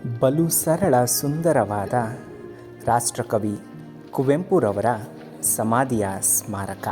ಬಲು ಸರಳ ಸುಂದರವಾದ ರಾಷ್ಟ್ರಕವಿ ಕುವೆಂಪುರವರ ಸಮಾಧಿಯ ಸ್ಮಾರಕ.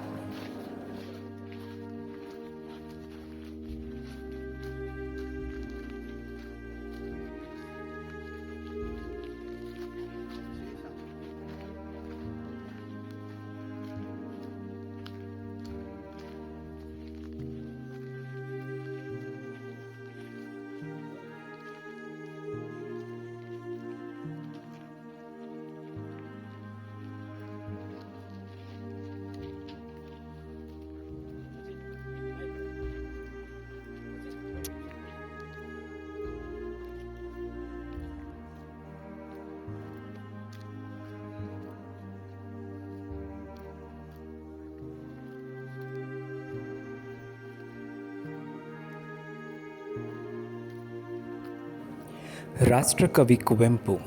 ರಾಷ್ಟ್ರಕವಿ ಕುವೆಂಪು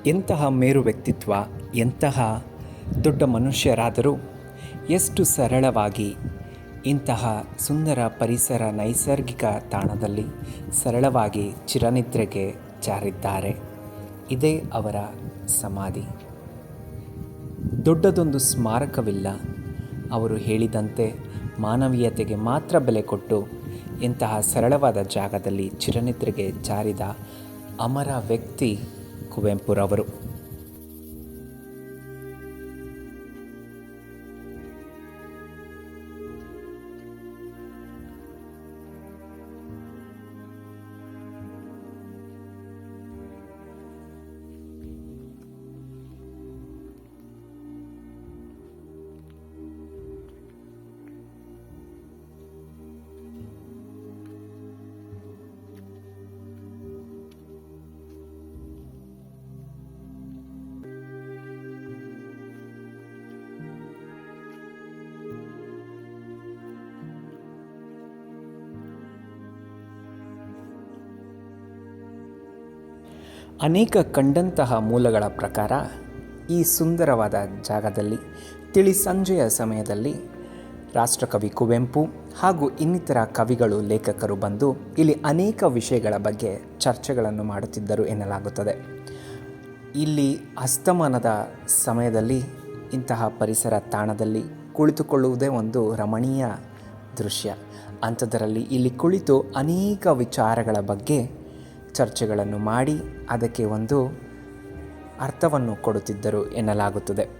ಎಂತಹ ಮೇರು ವ್ಯಕ್ತಿತ್ವ, ಎಂತಹ ದೊಡ್ಡ ಮನುಷ್ಯರಾದರೂ ಎಷ್ಟು ಸರಳವಾಗಿ ಇಂತಹ ಸುಂದರ ಪರಿಸರ ನೈಸರ್ಗಿಕ ತಾಣದಲ್ಲಿ ಸರಳವಾಗಿ ಚಿರನಿದ್ರೆಗೆ ಜಾರಿದ್ದಾರೆ. ಇದೇ ಅವರ ಸಮಾಧಿ. ದೊಡ್ಡದೊಂದು ಸ್ಮಾರಕವಿಲ್ಲ. ಅವರು ಹೇಳಿದಂತೆ ಮಾನವೀಯತೆಗೆ ಮಾತ್ರ ಬೆಲೆ ಕೊಟ್ಟು ಇಂತಹ ಸರಳವಾದ ಜಾಗದಲ್ಲಿ ಚಿರನಿದ್ರೆಗೆ ಜಾರಿದ ಅಮರ ವ್ಯಕ್ತಿ ಕುವೆಂಪುರವರು. ಅನೇಕ ಕಂಡಂತಹ ಮೂಲಗಳ ಪ್ರಕಾರ ಈ ಸುಂದರವಾದ ಜಾಗದಲ್ಲಿ ತಿಳಿ ಸಂಜೆಯ ಸಮಯದಲ್ಲಿ ರಾಷ್ಟ್ರಕವಿ ಕುವೆಂಪು ಹಾಗೂ ಇನ್ನಿತರ ಕವಿಗಳು, ಲೇಖಕರು ಬಂದು ಇಲ್ಲಿ ಅನೇಕ ವಿಷಯಗಳ ಬಗ್ಗೆ ಚರ್ಚೆಗಳನ್ನು ಮಾಡುತ್ತಿದ್ದರು ಎನ್ನಲಾಗುತ್ತದೆ. ಇಲ್ಲಿ ಅಸ್ತಮಾನದ ಸಮಯದಲ್ಲಿ ಇಂತಹ ಪರಿಸರ ತಾಣದಲ್ಲಿ ಕುಳಿತುಕೊಳ್ಳುವುದೇ ಒಂದು ರಮಣೀಯ ದೃಶ್ಯ. ಅಂಥದ್ದರಲ್ಲಿ ಇಲ್ಲಿ ಕುಳಿತು ಅನೇಕ ವಿಚಾರಗಳ ಬಗ್ಗೆ ಚರ್ಚೆಗಳನ್ನು ಮಾಡಿ ಅದಕ್ಕೆ ಒಂದು ಅರ್ಥವನ್ನು ಕೊಡುತ್ತಿದ್ದರು ಎನ್ನಲಾಗುತ್ತದೆ.